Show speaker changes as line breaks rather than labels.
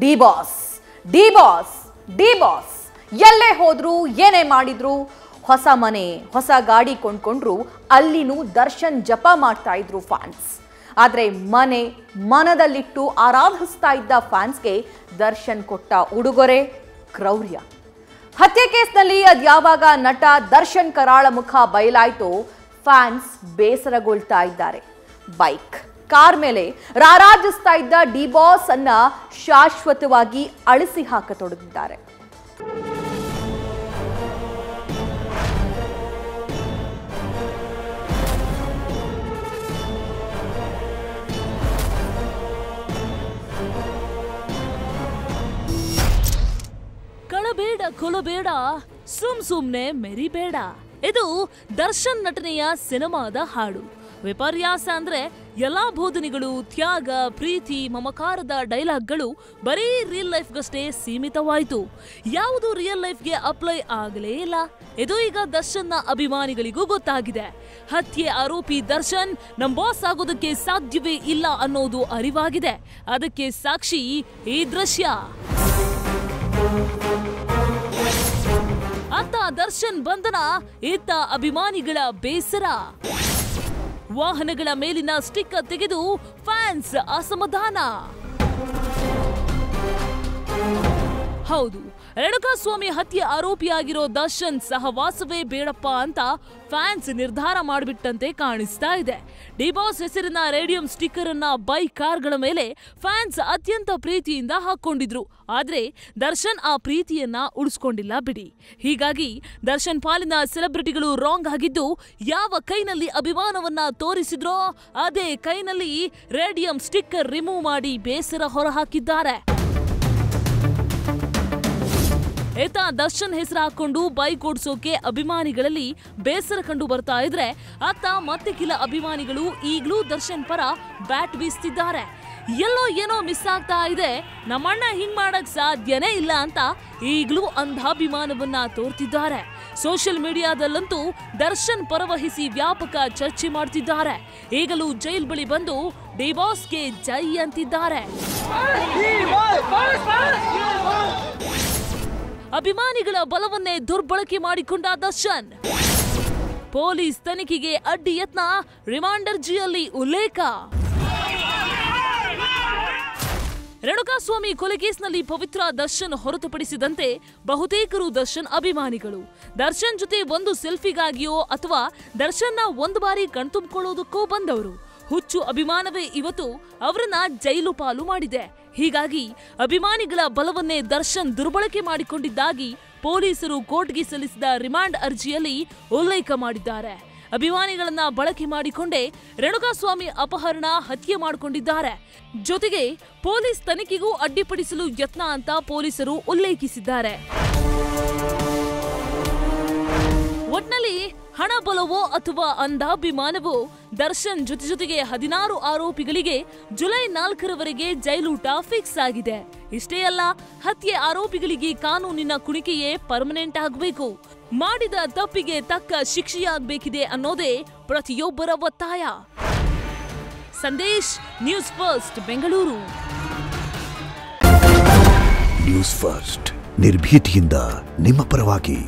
D boss D boss D boss ಎಲ್ಲೇ ಹೋದ್ರು ಏನೇ ಮಾಡಿದ್ರು ಹೊಸ ಮನೆ ಹೊಸ ಗಾಡಿ ಕೊಂಡ್ಕೊಂಡ್ರು ಅಲ್ಲಿನೂ ದರ್ಶನ್ ಜಪ ಮಾಡ್ತಾ ಇದ್ರು ಫ್ಯಾನ್ಸ್. ಆದ್ರೆ ಮನದಲ್ಲಿಟ್ಟು ಆರಾಧಿಸ್ತಾ ಇದ್ದ ಫ್ಯಾನ್ಸ್ಗೆ ದರ್ಶನ್ ಕೊಟ್ಟ ಉಡುಗೊರೆ ಕ್ರೌರ್ಯ. ಹತ್ಯೆ ಕೇಸ್ನಲ್ಲಿ ಅದ್ಯಾವಾಗ ನಟ ದರ್ಶನ್ ಕರಾಳ ಮುಖ ಬಯಲಾಯ್ತೋ ಫ್ಯಾನ್ಸ್ ಬೇಸರಗೊಳ್ತಾ ಇದ್ದಾರೆ. ಬೈಕ್ ಕಾರ್ ಮೇಲೆ ರಾರಾಜಿಸ್ತಾ ಇದ್ದ ಡಿ ಬಾಸ್ ಅನ್ನ ಶಾಶ್ವತವಾಗಿ ಅಳಿಸಿ ಹಾಕತೊಡಗಿದ್ದಾರೆ.
ಕಳಬೇಡ ಕೊಲಬೇಡ ಸುಮ್ನೆ ಮೆರಿಬೇಡ, ಇದು ದರ್ಶನ್ ನಟನೆಯ ಸಿನಿಮಾದ ಹಾಡು. ವಿಪರ್ಯಾಸ ಅಂದ್ರೆ ಎಲ್ಲಾ ಬೋಧನೆಗಳು, ತ್ಯಾಗ, ಪ್ರೀತಿ, ಮಮಕಾರದ ಡೈಲಾಗ್ಗಳು ಬರೀ ರಿಯಲ್ ಲೈಫ್ಗಷ್ಟೇ ಸೀಮಿತವಾಯಿತು. ಯಾವುದು ರಿಯಲ್ ಲೈಫ್ಗೆ ಅಪ್ಲೈ ಆಗಲೇ ಇಲ್ಲ. ಇದು ಈಗ ದರ್ಶನ್ನ ಅಭಿಮಾನಿಗಳಿಗೂ ಗೊತ್ತಾಗಿದೆ. ಹತ್ಯೆ ಆರೋಪಿ ದರ್ಶನ್ ನಮ್ ಬಾಸ್ ಆಗೋದಕ್ಕೆ ಸಾಧ್ಯವೇ ಇಲ್ಲ ಅನ್ನೋದು ಅರಿವಾಗಿದೆ. ಅದಕ್ಕೆ ಸಾಕ್ಷಿ ಈ ದೃಶ್ಯ. ಅತ್ತ ದರ್ಶನ್ ಬಂಧನ, ಇತ್ತ ಅಭಿಮಾನಿಗಳ ಬೇಸರ. ವಾಹನಗಳ ಮೇಲಿನ ಸ್ಟಿಕ್ಕರ್ ತೆಗೆದು ಫ್ಯಾನ್ಸ್ ಅಸಮಾಧಾನ. ಹೌದು, ರೇಣುಕಾಸ್ವಾಮಿ ಹತ್ಯೆ ಆರೋಪಿಯಾಗಿರೋ ದರ್ಶನ್ ಸಹವಾಸವೇ ಬೇಡಪ್ಪ ಅಂತ ಫ್ಯಾನ್ಸ್ ನಿರ್ಧಾರ ಮಾಡಿಬಿಟ್ಟಂತೆ ಕಾಣಿಸ್ತಾ ಇದೆ. ಡಿ ಬಾಸ್ ಹೆಸರಿನ ರೇಡಿಯಂ ಸ್ಟಿಕ್ಕರ್ ಅನ್ನ ಬೈಕ್ ಕಾರ್ಗಳ ಮೇಲೆ ಫ್ಯಾನ್ಸ್ ಅತ್ಯಂತ ಪ್ರೀತಿಯಿಂದ ಹಾಕೊಂಡಿದ್ರು. ಆದ್ರೆ ದರ್ಶನ್ ಆ ಪ್ರೀತಿಯನ್ನ ಉಳಿಸ್ಕೊಂಡಿಲ್ಲ ಬಿಡಿ. ಹೀಗಾಗಿ ದರ್ಶನ್ ಪಾಲಿನ ಸೆಲೆಬ್ರಿಟಿಗಳು ರಾಂಗ್ ಆಗಿದ್ದು, ಯಾವ ಕೈನಲ್ಲಿ ಅಭಿಮಾನವನ್ನ ತೋರಿಸಿದ್ರೋ ಅದೇ ಕೈನಲ್ಲಿ ರೇಡಿಯಂ ಸ್ಟಿಕ್ಕರ್ ರಿಮೂವ್ ಮಾಡಿ ಬೇಸರ ಹೊರಹಾಕಿದ್ದಾರೆ. ಏತ ದರ್ಶನ್ ಹೆಸರು ಹಾಕೊಂಡು ಬೈಕ್ ಓಡಿಸೋಕೆ ಅಭಿಮಾನಿಗಳಲ್ಲಿ ಬೇಸರ ಕಂಡು ಬರ್ತಾ ಇದ್ರೆ, ಅತ್ತ ಮತ್ತೆ ಕೆಲ ಅಭಿಮಾನಿಗಳು ಈಗಲೂ ದರ್ಶನ್ ಪರ ಬ್ಯಾಟ್ ಬೀಸ್ತಿದ್ದಾರೆ. ಎಲ್ಲೋ ಏನೋ ಮಿಸ್ ಆಗ್ತಾ ಇದೆ, ನಮ್ಮಣ್ಣ ಹಿಂಗ್ ಮಾಡಕ್ ಸಾಧ್ಯನೇ ಇಲ್ಲ ಅಂತ ಈಗಲೂ ಅಂಧಾಭಿಮಾನವನ್ನ ತೋರ್ತಿದ್ದಾರೆ. ಸೋಷಿಯಲ್ ಮೀಡಿಯಾದಲ್ಲಂತೂ ದರ್ಶನ್ ಪರವಹಿಸಿ ವ್ಯಾಪಕ ಚರ್ಚೆ ಮಾಡ್ತಿದ್ದಾರೆ. ಈಗಲೂ ಜೈಲ್ ಬಳಿ ಬಂದು ಡಿ ಬಾಸ್ಗೆ ಜೈ ಅಂತಿದ್ದಾರೆ. ಅಭಿಮಾನಿಗಳ ಬಲವನ್ನೇ ದುರ್ಬಳಕೆ ಮಾಡಿಕೊಂಡ ದರ್ಶನ್. ಪೊಲೀಸ್ ತನಿಖೆಗೆ ಅಡ್ಡಿ ಯತ್ನ, ರಿಮಾಂಡ್ ಅರ್ಜಿಯಲ್ಲಿ ಉಲ್ಲೇಖ. ರೇಣುಕಾಸ್ವಾಮಿ ಕೊಲೆ ಕೇಸ್ನಲ್ಲಿ ಪವಿತ್ರ ದರ್ಶನ್ ಹೊರತುಪಡಿಸಿದಂತೆ ಬಹುತೇಕರು ದರ್ಶನ್ ಅಭಿಮಾನಿಗಳು. ದರ್ಶನ್ ಜೊತೆ ಒಂದು ಸೆಲ್ಫಿಗಾಗಿಯೋ ಅಥವಾ ದರ್ಶನ್ನ ಒಂದು ಬಾರಿ ಕಣ್ತುಂಬಿಕೊಳ್ಳೋದಕ್ಕೂ ಬಂದವರು. ಹುಚ್ಚು ಅಭಿಮಾನವೇ ಇವತ್ತು ಅವರನ್ನ ಜೈಲು ಪಾಲು ಮಾಡಿದೆ. ಹೀಗಾಗಿ ಅಭಿಮಾನಿಗಳ ಬಲವನ್ನೇ ದರ್ಶನ್ ದುರ್ಬಳಕೆ ಮಾಡಿಕೊಂಡಿದ್ದಾಗಿ ಪೊಲೀಸರು ಕೋರ್ಟ್ಗೆ ಸಲ್ಲಿಸಿದ ರಿಮಾಂಡ್ ಅರ್ಜಿಯಲ್ಲಿ ಉಲ್ಲೇಖ ಮಾಡಿದ್ದಾರೆ. ಅಭಿಮಾನಿಗಳನ್ನ ಬಳಕೆ ಮಾಡಿಕೊಂಡೇ ರೇಣುಕಾಸ್ವಾಮಿ ಅಪಹರಣ, ಹತ್ಯೆ ಮಾಡಿಕೊಂಡಿದ್ದಾರೆ. ಜೊತೆಗೆ ಪೊಲೀಸ್ ತನಿಖೆಗೂ ಅಡ್ಡಿಪಡಿಸಲು ಯತ್ನ ಅಂತ ಪೊಲೀಸರು ಉಲ್ಲೇಖಿಸಿದ್ದಾರೆ. ಒಟ್ನಲ್ಲಿ ಹಣ ಬಲವೋ ಅಥವಾ ಅಂಧಾಭಿಮಾನವೋ ದರ್ಶನ್ ಜೊತೆಗೆ 16 ಆರೋಪಿಗಳಿಗೆ ಜುಲೈ 4ರವರೆಗೆ ಜೈಲೂಟ ಫಿಕ್ಸ್ ಆಗಿದೆ. ಇಷ್ಟೇ ಅಲ್ಲ, ಹತ್ಯೆ ಆರೋಪಿಗಳಿಗೆ ಕಾನೂನಿನ ಕುಣಿಕೆಯೇ ಪರ್ಮನೆಂಟ್ ಆಗಬೇಕು. ಮಾಡಿದ ತಪ್ಪಿಗೆ ತಕ್ಕ ಶಿಕ್ಷೆಯಾಗಬೇಕಿದೆ ಅನ್ನೋದೇ ಪ್ರತಿಯೊಬ್ಬರ ಒತ್ತಾಯ. Sandesh, news first, Bengaluru.
News first ನಿರ್ಭೀತಿಯಿಂದ ನಿಮ್ಮ ಪರವಾಗಿ.